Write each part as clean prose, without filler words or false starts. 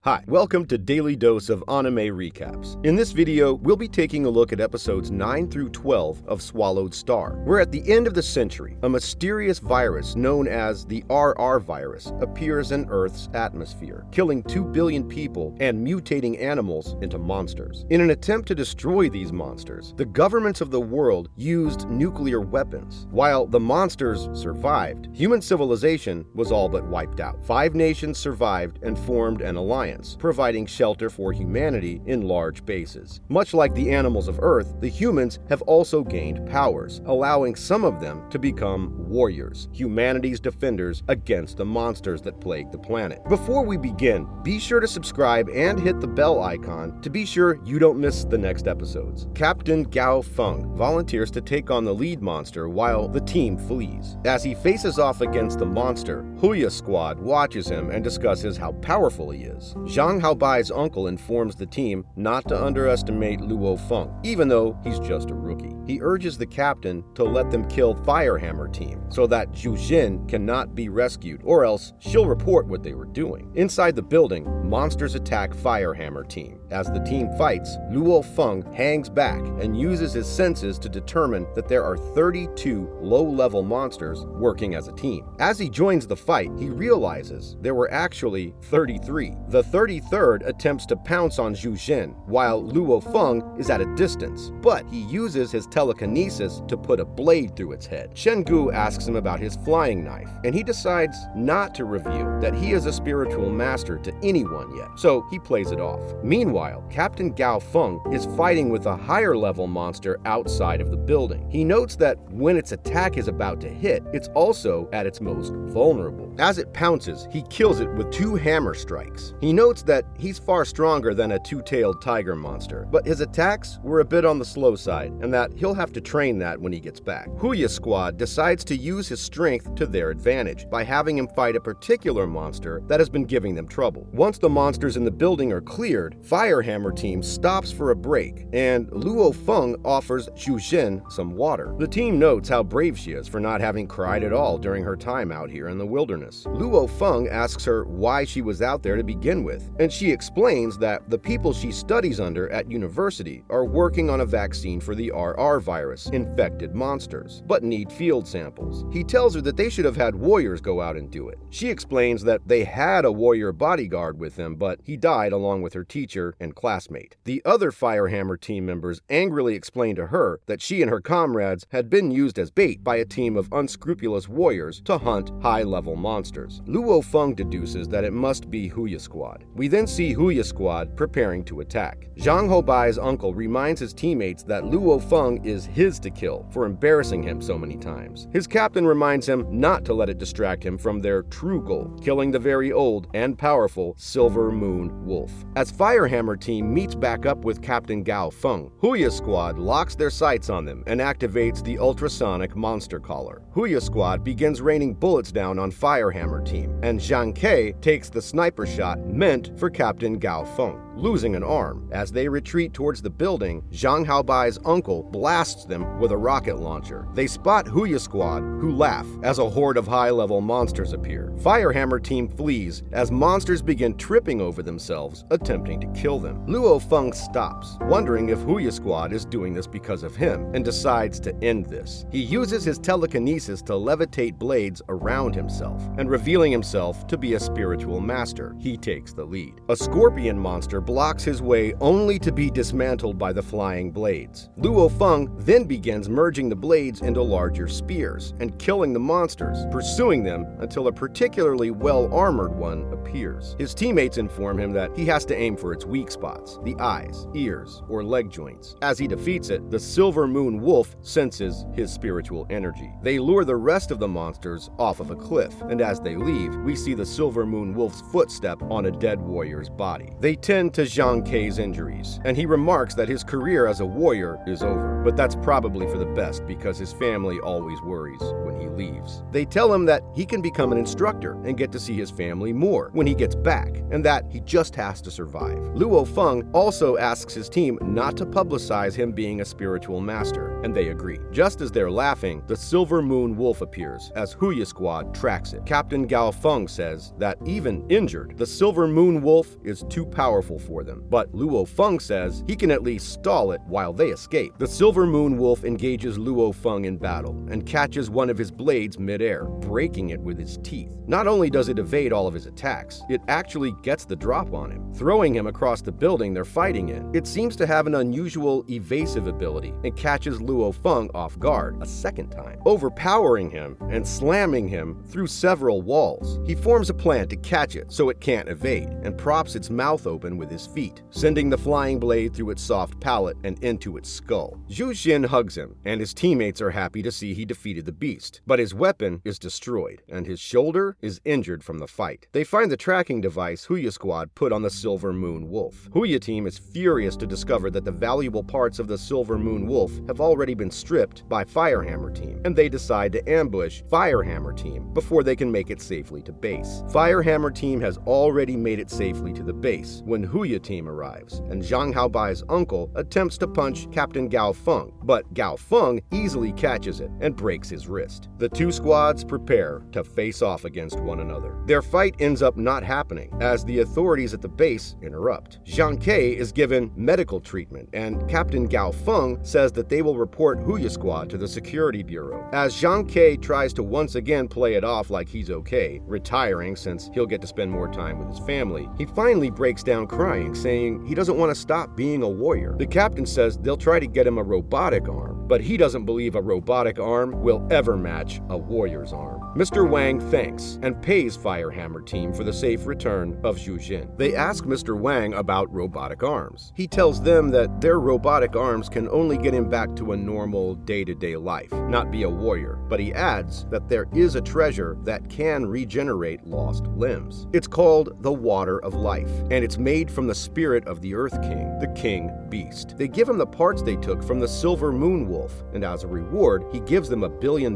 Hi, welcome to Daily Dose of Anime Recaps. In this video, we'll be taking a look at episodes 9 through 12 of Swallowed Star, where at the end of the century, a mysterious virus known as the RR virus appears in Earth's atmosphere, killing 2 billion people and mutating animals into monsters. In an attempt to destroy these monsters, the governments of the world used nuclear weapons. While the monsters survived, human civilization was all but wiped out. 5 nations survived and formed an alliance, providing shelter for humanity in large bases. Much like the animals of Earth, the humans have also gained powers, allowing some of them to become warriors, humanity's defenders against the monsters that plague the planet. Before we begin, be sure to subscribe and hit the bell icon to be sure you don't miss the next episodes. Captain Luo Feng volunteers to take on the lead monster while the team flees. As he faces off against the monster, Huya Squad watches him and discusses how powerful he is. Zhang Haobai's uncle informs the team not to underestimate Luo Feng, even though he's just a rookie. He urges the captain to let them kill Firehammer team so that Zhu Jin cannot be rescued, or else she'll report what they were doing. Inside the building, monsters attack Firehammer team. As the team fights, Luo Feng hangs back and uses his senses to determine that there are 32 low-level monsters working as a team. As he joins the fight, he realizes there were actually 33. The 33rd attempts to pounce on Zhu Jin, while Luo Feng is at a distance, but he uses his telekinesis to put a blade through its head. Shengu asks him about his flying knife, and he decides not to reveal that he is a spiritual master to anyone yet, so he plays it off. Meanwhile, Captain Luo Feng is fighting with a higher level monster outside of the building. He notes that when its attack is about to hit, it's also at its most vulnerable. As it pounces, he kills it with 2 hammer strikes. He notes that he's far stronger than a 2-tailed tiger monster, but his attacks were a bit on the slow side, and that he'll have to train that when he gets back. Huya Squad decides to use his strength to their advantage by having him fight a particular monster that has been giving them trouble. Once the monsters in the building are cleared, Firehammer team stops for a break, and Luo Feng offers Zhu Jin some water. The team notes how brave she is for not having cried at all during her time out here in the wilderness. Luo Feng asks her why she was out there to begin with, and she explains that the people she studies under at university are working on a vaccine for the RR virus infected monsters, but need field samples. He tells her that they should have had warriors go out and do it. She explains that they had a warrior bodyguard with them, but he died along with her teacher and classmate. The other Firehammer team members angrily explain to her that she and her comrades had been used as bait by a team of unscrupulous warriors to hunt high-level monsters. Luo Feng deduces that it must be Huya Squad. We then see Huya Squad preparing to attack. Zhang Haobai's uncle reminds his teammates that Luo Feng is his to kill for embarrassing him so many times. His captain reminds him not to let it distract him from their true goal, killing the very old and powerful Silver Moon Wolf. As Firehammer team meets back up with Captain Luo Feng, Huya Squad locks their sights on them and activates the ultrasonic monster collar. Huya Squad begins raining bullets down on Firehammer team, and Zhang Ke takes the sniper shot meant for Captain Luo Feng, losing an arm. As they retreat towards the building, Zhang Haobai's uncle blasts them with a rocket launcher. They spot Huya Squad, who laugh as a horde of high-level monsters appear. Firehammer team flees as monsters begin tripping over themselves, attempting to kill them. Luo Feng stops, wondering if Huya Squad is doing this because of him, and decides to end this. He uses his telekinesis to levitate blades around himself, and revealing himself to be a spiritual master, he takes the lead. A scorpion monster blocks his way only to be dismantled by the flying blades. Luo Feng then begins merging the blades into larger spears and killing the monsters, pursuing them until a particularly well-armored one appears. His teammates inform him that he has to aim for its weak spots, the eyes, ears, or leg joints. As he defeats it, the Silver Moon Wolf senses his spiritual energy. They lure the rest of the monsters off of a cliff, and as they leave, we see the Silver Moon Wolf's footstep on a dead warrior's body. They tend to Zhang Ke's injuries, and he remarks that his career as a warrior is over, but that's probably for the best because his family always worries when he leaves. They tell him that he can become an instructor and get to see his family more when he gets back, and that he just has to survive. Luo Feng also asks his team not to publicize him being a spiritual master, and they agree. Just as they're laughing, the Silver Moon Wolf appears as Huya Squad tracks it. Captain Luo Feng says that even injured, the Silver Moon Wolf is too powerful for them, but Luo Feng says he can at least stall it while they escape. The Silver Moon Wolf engages Luo Feng in battle and catches one of his blades midair, breaking it with his teeth. Not only does it evade all of his attacks, it actually gets the drop on him, throwing him across the building they're fighting in. It seems to have an unusual evasive ability and catches Luo Feng off guard a second time, overpowering him and slamming him through several walls. He forms a plan to catch it so it can't evade and props its mouth open with his feet, sending the flying blade through its soft palate and into its skull. Zhu Xin hugs him, and his teammates are happy to see he defeated the beast, but his weapon is destroyed and his shoulder is injured from the fight. They find the tracking device Huya Squad put on the Silver Moon Wolf. Huya team is furious to discover that the valuable parts of the Silver Moon Wolf have already been stripped by Firehammer team, and they decide to ambush Firehammer team before they can make it safely to base. Firehammer team has already made it safely to the base when Huya team arrives, and Zhang Haobai's uncle attempts to punch Captain Luo Feng, but Luo Feng easily catches it and breaks his wrist. The two squads prepare to face off against one another. Their fight ends up not happening as the authorities at the base interrupt. Zhang Ke is given medical treatment, and Captain Luo Feng says that they will report Huya Squad to the Security Bureau. As Zhang Ke tries to once again play it off like he's okay, retiring since he'll get to spend more time with his family, he finally breaks down crying, saying he doesn't want to stop being a warrior. The captain says they'll try to get him a robotic arm, but he doesn't believe a robotic arm will ever match a warrior's arm. Mr. Wang thanks and pays Firehammer team for the safe return of Zhu Xin. They ask Mr. Wang about robotic arms. He tells them that their robotic arms can only get him back to a normal day-to-day life, not be a warrior, but he adds that there is a treasure that can regenerate lost limbs. It's called the Water of Life, and it's made from the spirit of the Earth King, the King Beast. They give him the parts they took from the Silver Moon Wolf, and as a reward, he gives them $1 billion.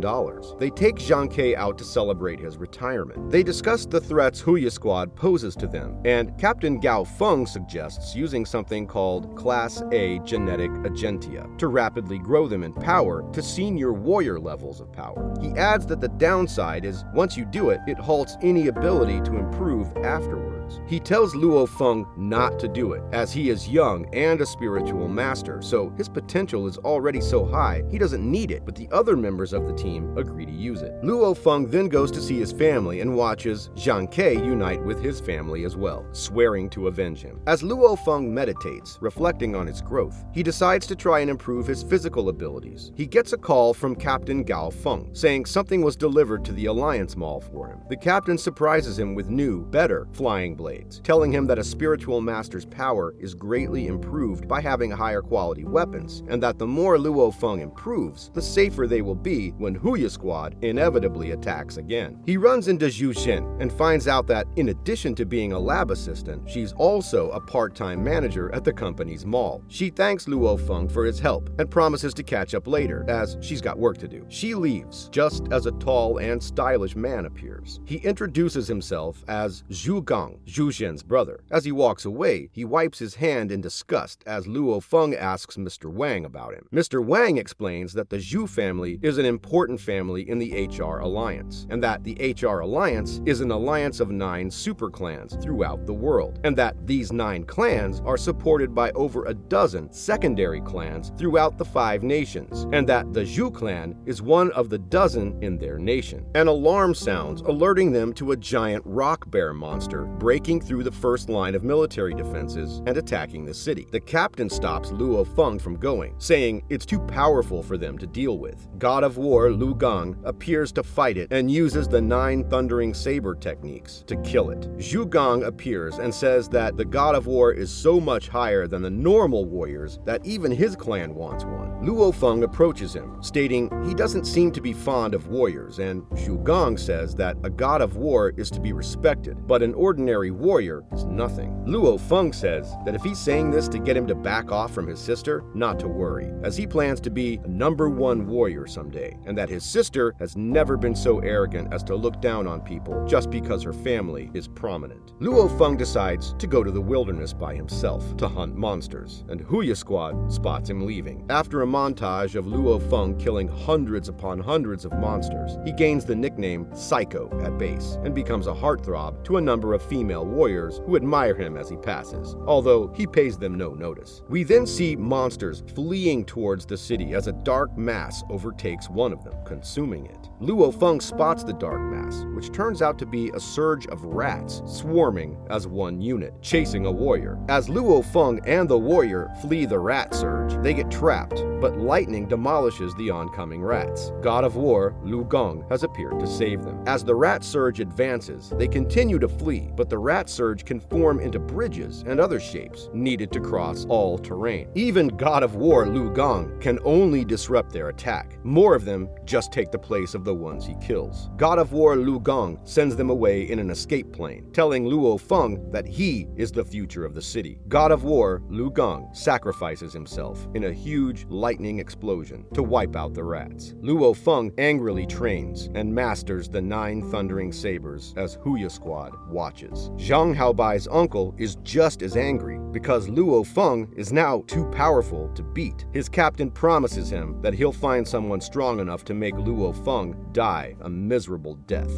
They take Zhang Ke out to celebrate his retirement. They discuss the threats Huya Squad poses to them, and Captain Luo Feng suggests using something called Class A genetic agentia to rapidly grow them in power to senior warrior levels of power. He adds that the downside is once you do it, it halts any ability to improve afterwards. He tells Luo Feng not to do it, as he is young and a spiritual master, so his potential is already so high he doesn't need it, but the other members of the team agree to use it. Luo Feng then goes to see his family and watches Zhang Ke unite with his family as well, swearing to avenge him. As Luo Feng meditates, reflecting on his growth, he decides to try and improve his physical abilities. He gets a call from Captain Luo Feng, saying something was delivered to the Alliance Mall for him. The captain surprises him with new, better flying blades, telling him that a spiritual master's power is greatly improved by having higher quality weapons, and that the more Luo Feng improves, the safer they will be when Huya Squad inevitably attacks again. He runs into Zhu Xin and finds out that in addition to being a lab assistant, she's also a part-time manager at the company's mall. She thanks Luo Feng for his help and promises to catch up later, as she's got work to do. She leaves just as a tall and stylish man appears. He introduces himself as Xingkong, Zhu Xin's brother. As he walks away, he wipes his hand in disgust as Luo Feng asks Mr. Wang about him. Mr. Wang explains that the Zhu family is an important family in the HR Alliance, and that the HR Alliance is an alliance of 9 super clans throughout the world, and that these 9 clans are supported by over a dozen secondary clans throughout the 5 nations, and that the Zhu clan is one of the dozen in their nation. An alarm sounds, alerting them to a giant rock bear monster breaking through the first line of military defenses and attacking the city. The captain stops Luo Feng from going, saying it's too powerful for them to deal with. God of War Lu Gang appears to fight it and uses the 9 thundering saber techniques to kill it. Zhu Gang appears and says that the God of War is so much higher than the normal warriors that even his clan wants one. Luo Feng approaches him, stating he doesn't seem to be fond of warriors, and Zhu Gang says that a God of War is to be respected, but an ordinary ordinary warrior is nothing. Luo Feng says that if he's saying this to get him to back off from his sister, not to worry, as he plans to be a #1 warrior someday, and that his sister has never been so arrogant as to look down on people just because her family is prominent. Luo Feng decides to go to the wilderness by himself to hunt monsters, and Huya Squad spots him leaving. After a montage of Luo Feng killing hundreds upon hundreds of monsters, he gains the nickname Psycho at base, and becomes a heartthrob to a number of female warriors who admire him as he passes, although he pays them no notice. We then see monsters fleeing towards the city as a dark mass overtakes one of them, consuming it. Luo Feng spots the dark mass, which turns out to be a surge of rats swarming as one unit, chasing a warrior. As Luo Feng and the warrior flee the rat surge, they get trapped, but lightning demolishes the oncoming rats. God of War, Lu Gong, has appeared to save them. As the rat surge advances, they continue to flee, but the rat surge can form into bridges and other shapes needed to cross all terrain. Even God of War, Lu Gong, can only disrupt their attack. More of them just take the place of the ones he kills. God of War Lu Gong sends them away in an escape plane, telling Luo Feng that he is the future of the city. God of War Lu Gong sacrifices himself in a huge lightning explosion to wipe out the rats. Luo Feng angrily trains and masters the 9 thundering sabers as Huya Squad watches. Zhang Haobai's uncle is just as angry because Luo Feng is now too powerful to beat. His captain promises him that he'll find someone strong enough to make Luo Feng die a miserable death.